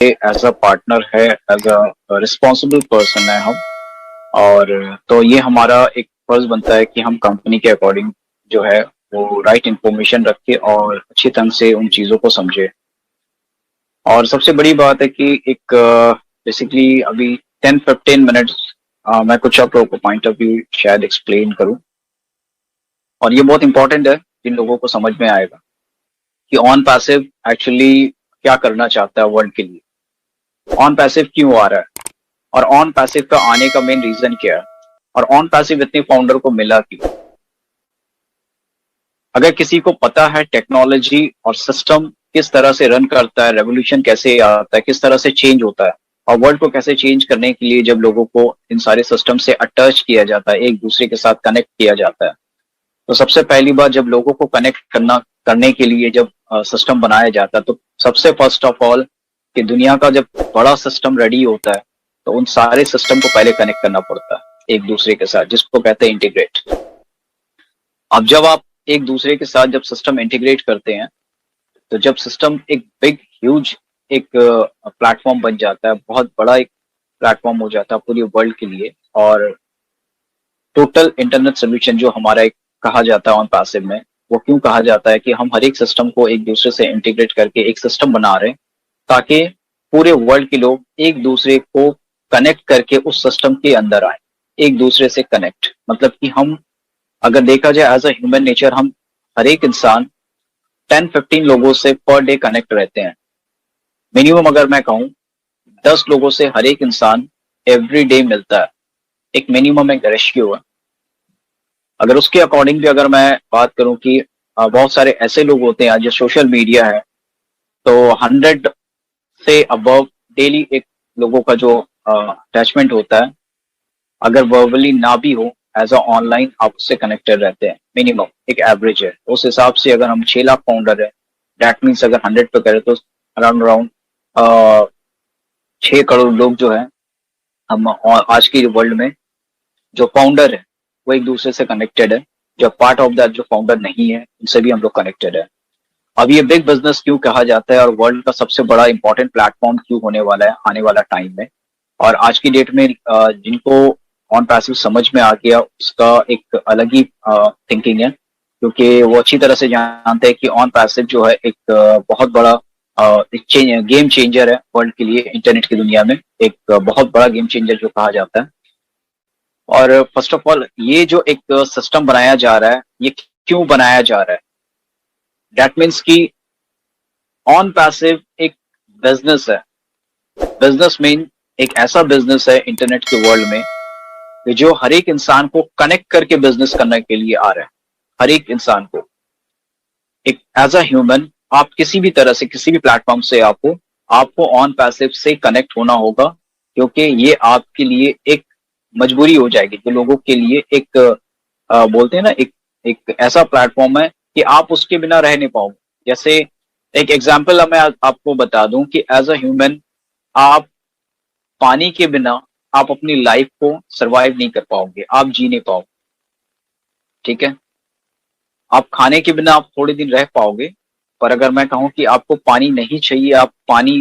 As a partner है, as a responsible person है हम। और तो ये हमारा एक फर्ज बनता है कि हम कंपनी के अकॉर्डिंग जो है वो राइट इंफॉर्मेशन रखे और अच्छी ढंग से उन चीजों को समझे। और सबसे बड़ी बात है कि एक बेसिकली अभी 10-15 मिनट्स मैं कुछ आप लोगों को पॉइंट ऑफ व्यू शायद एक्सप्लेन करूं। और ये बहुत इंपॉर्टेंट है, जिन लोगों को समझ में आएगा कि ऑन पैसिव एक्चुअली क्या करना चाहता है वर्ल्ड के लिए, ऑन पैसिव क्यों आ रहा है, और ऑन पैसिव का आने का मेन रीजन क्या है, और ऑन पैसिव इतने फाउंडर को मिला क्यों। अगर किसी को पता है टेक्नोलॉजी और सिस्टम किस तरह से रन करता है, रेवोल्यूशन कैसे आता है, किस तरह से चेंज होता है, और वर्ल्ड को कैसे चेंज करने के लिए जब लोगों को इन सारे सिस्टम से अटैच किया जाता है, एक दूसरे के साथ कनेक्ट किया जाता है, तो सबसे पहली बात जब लोगों को कनेक्ट करने के लिए जब सिस्टम बनाया जाता है, तो सबसे फर्स्ट ऑफ ऑल कि दुनिया का जब बड़ा सिस्टम रेडी होता है तो उन सारे सिस्टम को पहले कनेक्ट करना पड़ता है एक दूसरे के साथ, जिसको कहते हैं इंटीग्रेट। अब जब आप एक दूसरे के साथ जब सिस्टम इंटीग्रेट करते हैं, तो जब सिस्टम एक बिग ह्यूज एक प्लेटफॉर्म बन जाता है, बहुत बड़ा एक प्लेटफॉर्म हो जाता है पूरी वर्ल्ड के लिए। और टोटल इंटरनेट सोल्यूशन जो हमारा एक कहा जाता है ऑन पैसिव में, वो क्यों कहा जाता है कि हम हर एक सिस्टम को एक दूसरे से इंटीग्रेट करके एक सिस्टम बना रहे हैं, ताकि पूरे वर्ल्ड के लोग एक दूसरे को कनेक्ट करके उस सिस्टम के अंदर आए। एक दूसरे से कनेक्ट मतलब कि हम अगर देखा जाए एज अ ह्यूमन नेचर, हम हर एक इंसान 10-15 लोगों से पर डे कनेक्ट रहते हैं। मिनिमम अगर मैं कहूँ 10 लोगों से हर एक इंसान एवरी डे मिलता है, एक मिनिमम एक रेशियो है। अगर उसके अकॉर्डिंग भी अगर मैं बात करूं कि बहुत सारे ऐसे लोग होते हैं जो सोशल मीडिया है, तो 100 से अबव डेली एक लोगों का जो अटैचमेंट होता है, अगर वर्बली ना भी हो, एज अ ऑनलाइन आप उससे कनेक्टेड रहते हैं। मिनिमम एक एवरेज है, उस हिसाब से अगर हम 6 लाख फाउंडर है, दैट मीन्स अगर 100 पे करें तो अराउंड अराउंड 6 करोड़ लोग जो है हम आज की वर्ल्ड में जो फाउंडर है वो एक दूसरे से कनेक्टेड है। जो पार्ट ऑफ दैट जो फाउंडर नहीं है उनसे भी हम लोग कनेक्टेड है। अब ये बिग बिजनेस क्यों कहा जाता है और वर्ल्ड का सबसे बड़ा इंपॉर्टेंट प्लेटफॉर्म क्यों होने वाला है आने वाला टाइम में, और आज की डेट में जिनको ऑन पैसिव समझ में आ गया उसका एक अलग ही थिंकिंग है, क्योंकि वो अच्छी तरह से जानते हैं कि ऑन पैसिव जो है एक बहुत बड़ा गेम चेंजर है वर्ल्ड के लिए। इंटरनेट की दुनिया में एक बहुत बड़ा गेम चेंजर जो कहा जाता है। और फर्स्ट ऑफ ऑल ये जो एक सिस्टम बनाया जा रहा है, ये क्यों बनाया जा रहा है, दैट मीन्स कि ऑन पैसिव एक बिजनेस है। बिजनेस मीन एक ऐसा बिजनेस है इंटरनेट के वर्ल्ड में कि जो हर एक इंसान को कनेक्ट करके बिजनेस करने के लिए आ रहा है। हर एक इंसान को एक एज अ ह्यूमन आप किसी भी तरह से किसी भी प्लेटफॉर्म से आपको ऑन पैसिव से कनेक्ट होना होगा, क्योंकि ये आपके लिए एक मजबूरी हो जाएगी। जो लोगों के लिए एक बोलते हैं ना, एक एक ऐसा प्लेटफॉर्म है कि आप उसके बिना रह नहीं पाओगे। जैसे एक एग्जांपल मैं आपको बता दूं कि एज अ ह्यूमन आप पानी के बिना आप अपनी लाइफ को सरवाइव नहीं कर पाओगे, आप जी नहीं पाओगे। ठीक है, आप खाने के बिना आप थोड़े दिन रह पाओगे, पर अगर मैं कहूं कि आपको पानी नहीं चाहिए, आप पानी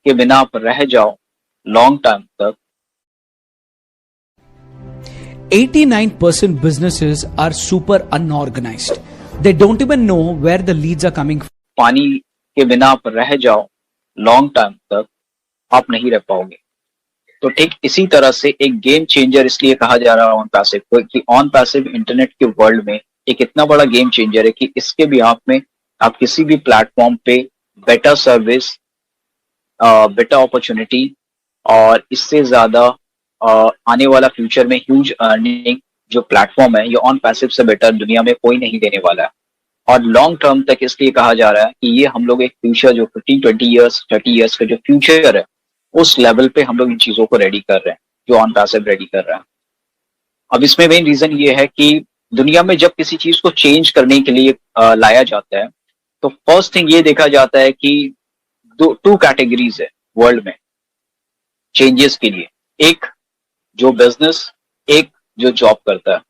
के बिना आप रह जाओ लॉन्ग टर्म तक। 89% businesses are super unorganized. They don't even know where the leads are coming from. पानी के बिना आप रह जाओ लॉन्ग टर्म तक, आप नहीं रह पाओगे। तो ठीक इसी तरह से एक गेम चेंजर इसलिए कहा जा रहा है ऑन पैसिव को, कि ऑन पैसिव इंटरनेट के वर्ल्ड में एक इतना बड़ा गेम चेंजर है कि इसके बिहाफ में आप किसी भी प्लेटफॉर्म पे बेटर सर्विस, बेटर अपॉर्चुनिटी, और इससे ज्यादा आने वाला फ्यूचर में ह्यूज अर्निंग जो प्लेटफॉर्म है, ये ऑन पैसिव से बेटर दुनिया में कोई नहीं देने वाला है। और लॉन्ग टर्म तक इसलिए कहा जा रहा है कि ये हम लोग एक फ्यूचर जो 15-20 ईयर्स 30 ईयर्स का जो फ्यूचर है, उस लेवल पे हम लोग इन चीजों को रेडी कर रहे हैं, जो ऑन पैसिव रेडी कर रहा है। अब इसमें मेन रीजन ये है कि दुनिया में जब किसी चीज को चेंज करने के लिए लाया जाता है, तो फर्स्ट थिंग ये देखा जाता है कि टू कैटेगरीज है वर्ल्ड में चेंजेस के लिए। एक जो बिजनेस, एक जो जॉब करता है।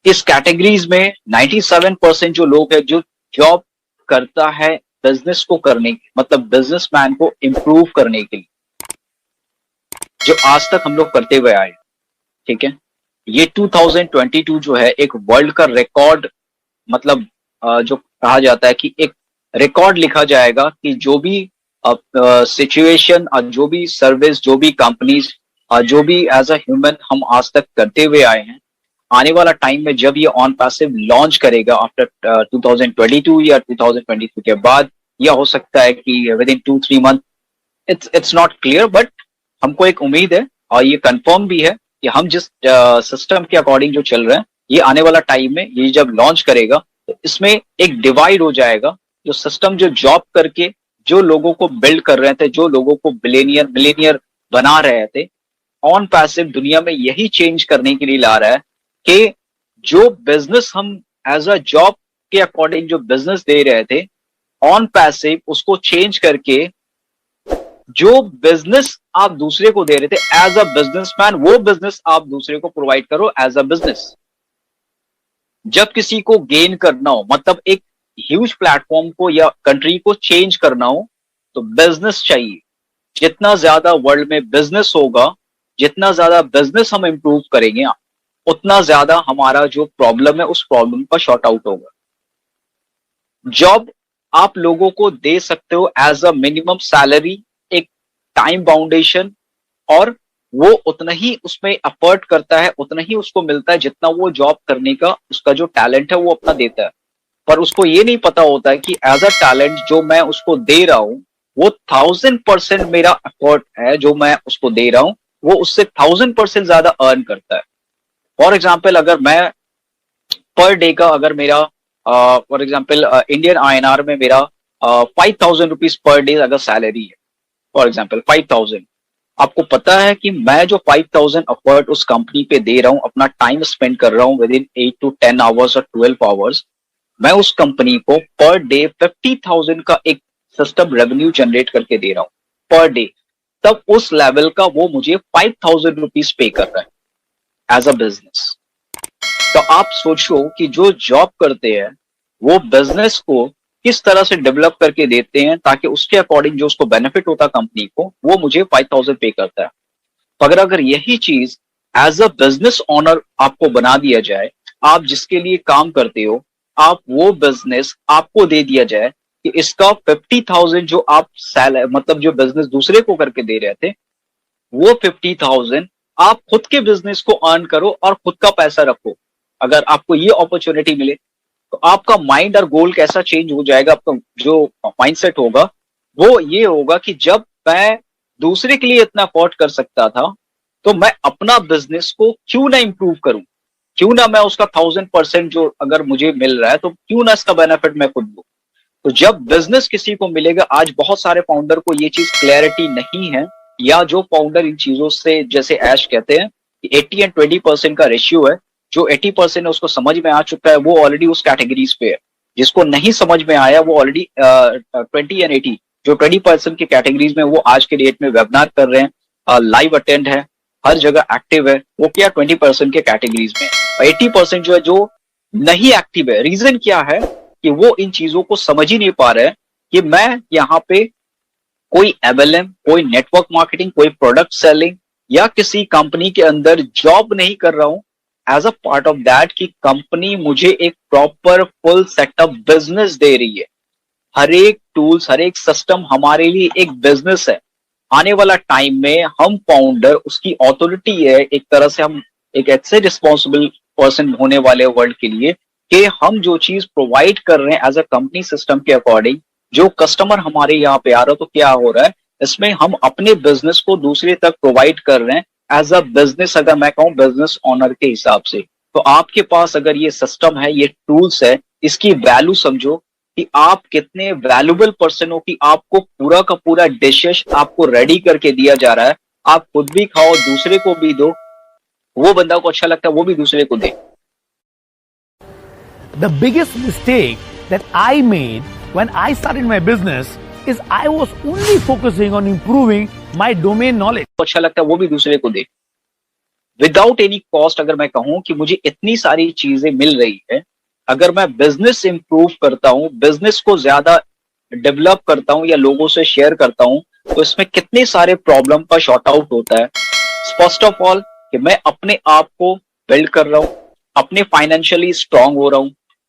इस कैटेगरीज में 97% जो लोग है जो जॉब करता है बिजनेस को करने मतलब बिजनेसमैन को इम्प्रूव करने के लिए जो आज तक हम लोग करते हुए आए, ठीक है, ये 2022 जो है एक वर्ल्ड का रिकॉर्ड, मतलब जो कहा जाता है कि एक रिकॉर्ड लिखा जाएगा कि जो भी सिचुएशन, जो भी सर्विस, जो भी कंपनीज, जो भी एज अ ह्यूमन हम आज तक करते हुए आए हैं, आने वाला टाइम में जब ये ऑन पैसिव लॉन्च करेगा आफ्टर 2022 या 2022 के बाद, या हो सकता है कि with in 2-3 month, it's not clear, but हमको एक उम्मीद है और ये कंफर्म भी है कि हम जिस सिस्टम के अकॉर्डिंग जो चल रहे हैं, ये आने वाला टाइम में ये जब लॉन्च करेगा तो इसमें एक डिवाइड हो जाएगा। जो सिस्टम जो जॉब करके जो लोगों को बिल्ड कर रहे थे, जो लोगों को बिलियनियर बना रहे थे, ऑन पैसिव दुनिया में यही चेंज करने के लिए ला रहा है कि जो बिजनेस हम एज अ जॉब के अकॉर्डिंग जो बिजनेस दे रहे थे, ऑन पैसिव उसको चेंज करके जो बिजनेस आप दूसरे को दे रहे थे एज अ बिजनेसमैन, वो बिजनेस आप दूसरे को प्रोवाइड करो एज अ बिजनेस। जब किसी को गेन करना हो, मतलब एक ह्यूज प्लेटफॉर्म को या कंट्री को चेंज करना हो, तो बिजनेस चाहिए। जितना ज्यादा वर्ल्ड में बिजनेस होगा, जितना ज्यादा बिजनेस हम इंप्रूव करेंगे, उतना ज्यादा हमारा जो प्रॉब्लम है उस प्रॉब्लम का शॉर्ट आउट होगा। जॉब आप लोगों को दे सकते हो एज अ मिनिमम सैलरी, एक टाइम बाउंडेशन, और वो उतना ही उसमें एफर्ट करता है, उतना ही उसको मिलता है जितना वो जॉब करने का उसका जो टैलेंट है वो अपना देता है। पर उसको ये नहीं पता होता है कि एज अ टैलेंट जो मैं उसको दे रहा हूं, वो 1000% मेरा एफर्ट है जो मैं उसको दे रहा हूं, वो उससे 1000% ज्यादा अर्न करता है। फॉर एग्जाम्पल, अगर मैं पर डे का, अगर मेरा फॉर एग्जाम्पल इंडियन INR में मेरा 5000 रुपीज पर डे अगर सैलरी है, फॉर एग्जाम्पल 5000, आपको पता है कि मैं जो 5000 एफर्ट उस कंपनी पे दे रहा हूं, अपना टाइम स्पेंड कर रहा हूं विद इन 8 to 10 आवर्स और 12 आवर्स, मैं उस कंपनी को पर डे 50,000 का एक सिस्टम रेवेन्यू जनरेट करके दे रहा हूं पर डे। तब उस लेवल का वो मुझे 5000 रुपीज पे कर रहा है एज अ बिजनेस। तो आप सोचो कि जो जॉब करते हैं वो बिजनेस को किस तरह से डेवलप करके देते हैं ताकि उसके अकॉर्डिंग जो उसको बेनिफिट होता है कंपनी को, वो मुझे 5000 पे करता है। तो अगर यही चीज एज अ बिजनेस ओनर आपको बना दिया जाए, आप जिसके लिए काम करते हो, आप वो बिजनेस आपको दे दिया जाए कि इसका 50,000 जो आप मतलब जो बिजनेस दूसरे को करके दे रहे थे, वो 50,000 आप खुद के बिजनेस को अर्न करो और खुद का पैसा रखो। अगर आपको ये अपॉर्चुनिटी मिले तो आपका माइंड और गोल कैसा चेंज हो जाएगा। आपका जो माइंडसेट होगा वो ये होगा कि जब मैं दूसरे के लिए इतना अफोर्ड कर सकता था, तो मैं अपना बिजनेस को क्यों ना इंप्रूव करूं, क्यों ना मैं उसका 1000% जो अगर मुझे मिल रहा है तो क्यों ना इसका बेनिफिट मैं खुद लूं। तो जब बिजनेस किसी को मिलेगा, आज बहुत सारे फाउंडर को ये चीज क्लैरिटी नहीं है, या जो फाउंडर इन चीजों से, जैसे ऐश कहते हैं कि 80 and 20% का रेशियो है, जो 80% है उसको समझ में आ चुका है, वो ऑलरेडी उस कैटेगरीज पे है। जिसको नहीं समझ में आया वो ऑलरेडी 20 and 80, जो 20% की कैटेगरीज में, वो आज के डेट में वेबिनार कर रहे हैं, लाइव अटेंड है, हर जगह एक्टिव है, वो क्या 20% के कैटेगरीज में। 80% जो है जो नहीं एक्टिव है, रीजन क्या है कि वो इन चीजों को समझ ही नहीं पा रहे हैं कि मैं यहाँ पे कोई MLM, कोई नेटवर्क मार्केटिंग, कोई प्रोडक्ट सेलिंग या किसी कंपनी के अंदर जॉब नहीं कर रहा हूं as a part of that कि कंपनी मुझे एक प्रॉपर फुल सेटअप बिजनेस दे रही है। हर एक टूल्स, हर एक सिस्टम हमारे लिए एक बिजनेस है। आने वाला टाइम में हम फाउंडर उसकी अथॉरिटी है, एक तरह से हम एक ऐसे रिस्पॉन्सिबल पर्सन होने वाले वर्ल्ड के लिए कि हम जो चीज प्रोवाइड कर रहे हैं एज अ कंपनी सिस्टम के अकॉर्डिंग, जो कस्टमर हमारे यहाँ पे आ रहा है, तो क्या हो रहा है इसमें, हम अपने बिजनेस को दूसरे तक प्रोवाइड कर रहे हैं एज अ बिजनेस। अगर मैं कहूँ बिजनेस ओनर के हिसाब से, तो आपके पास अगर ये सिस्टम है, ये टूल्स है, इसकी वैल्यू समझो कि आप कितने वैल्यूबल पर्सन हो कि आपको पूरा का पूरा डिशेस आपको रेडी करके दिया जा रहा है। आप खुद भी खाओ, दूसरे को भी दो, वो बंदा को अच्छा लगता है वो भी दूसरे को दे। The biggest mistake that I made when I started my business is I was only focusing on improving my domain knowledge. अच्छा लगता है वो भी दूसरे को दे, विदाउट एनी कॉस्ट। अगर मैं कहूं कि मुझे इतनी सारी चीजें मिल रही है, अगर मैं बिजनेस इंप्रूव करता हूं, बिजनेस को ज्यादा डेवलप करता हूं या लोगों से शेयर करता हूं, तो इसमें कितने सारे प्रॉब्लम का शॉर्ट आउट होता है। फर्स्ट ऑफ ऑल कि मैं अपने आप को बिल्ड कर रहा हूं, अपने फाइनेंशियली स्ट्रांग हो रहा हूं।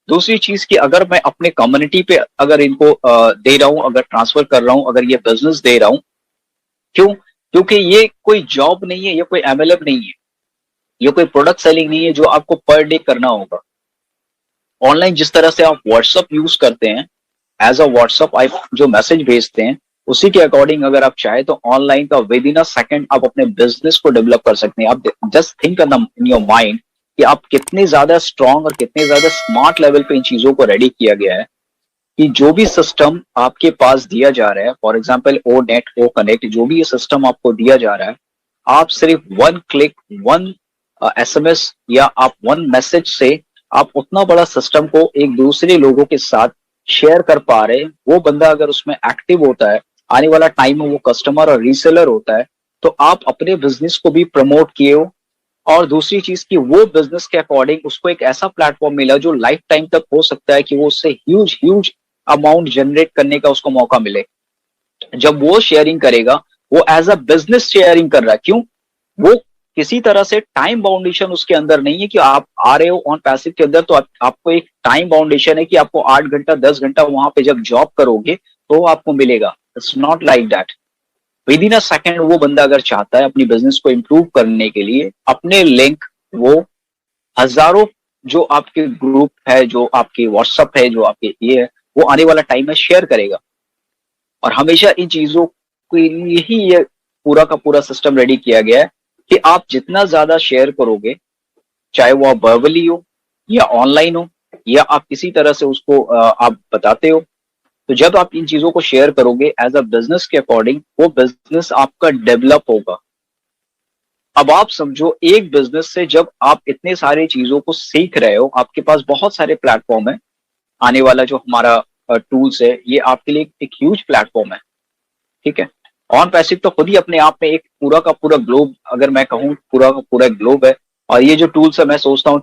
दूसरी चीज कि अगर मैं अपने कम्युनिटी पे अगर इनको दे रहा हूं, अगर ट्रांसफर कर रहा हूं, अगर ये बिजनेस दे रहा हूं, क्यों? क्योंकि ये कोई जॉब नहीं है, ये कोई एमएलएम नहीं है, ये कोई प्रोडक्ट सेलिंग नहीं है जो आपको पर डे करना होगा। ऑनलाइन जिस तरह से आप व्हाट्सअप यूज करते हैं, एज अ व्हाट्सअप आप जो मैसेज भेजते हैं, उसी के अकॉर्डिंग अगर आप चाहे तो ऑनलाइन का विद इन अ सेकंड आप अपने बिजनेस को डेवलप कर सकते हैं। आप just think in your mind कि आप कितने ज्यादा स्ट्रांग और कितने ज्यादा स्मार्ट लेवल पे इन चीजों को रेडी किया गया है कि जो भी सिस्टम आपके पास दिया जा रहा है, for example O net, O connect, जो भी ये सिस्टम आपको दिया जा रहा है, आप सिर्फ वन क्लिक, वन एसएमएस या आप वन मैसेज से आप उतना बड़ा सिस्टम को एक दूसरे लोगों के साथ शेयर कर पा रहे हैं। वो बंदा अगर उसमें एक्टिव होता है, आने वाला टाइम में वो कस्टमर और रीसेलर होता है, तो आप अपने बिजनेस को भी प्रमोट किए हो। और दूसरी चीज कि वो बिजनेस के अकॉर्डिंग उसको एक ऐसा प्लेटफॉर्म मिला जो लाइफ टाइम तक हो सकता है कि वो उससे ह्यूज ह्यूज अमाउंट जनरेट करने का उसको मौका मिले। जब वो शेयरिंग करेगा, वो एज अ बिजनेस शेयरिंग कर रहा है। क्यों? वो किसी तरह से टाइम बाउंडेशन उसके अंदर नहीं है कि आप आ रहे हो ऑन पैसिव के अंदर, तो आपको एक टाइम बाउंडेशन है कि आपको 8 घंटा 10 घंटा वहां पे जब जॉब करोगे तो आपको मिलेगा। It's not like that. With in a second वो बंदा अगर चाहता है अपनी बिजनेस को इंप्रूव करने के लिए, अपने लिंक वो हजारों जो आपके ग्रुप है, जो आपके व्हाट्सएप है, जो आपके ये है, वो आने वाला टाइम में शेयर करेगा। और हमेशा इन चीजों के लिए ही ये पूरा का पूरा सिस्टम रेडी किया गया है कि आप जितना ज्यादा शेयर करोगे, चाहे वो आप वर्बली हो या ऑनलाइन हो या आप किसी तरह से उसको आप बताते हो, तो जब आप इन चीजों को शेयर करोगे एज अ बिजनेस के अकॉर्डिंग, वो बिजनेस आपका डेवलप होगा। अब आप समझो, एक बिजनेस से जब आप इतने सारे चीजों को सीख रहे हो, आपके पास बहुत सारे प्लेटफॉर्म है। आने वाला जो हमारा टूल्स है, ये आपके लिए एक ह्यूज प्लेटफॉर्म है। ठीक है, ऑन पैसिव तो खुद ही अपने आप में एक पूरा का पूरा ग्लोब, अगर मैं कहूँ पूरा का पूरा ग्लोब है। और ये जो टूल्स है, मैं सोचता हूँ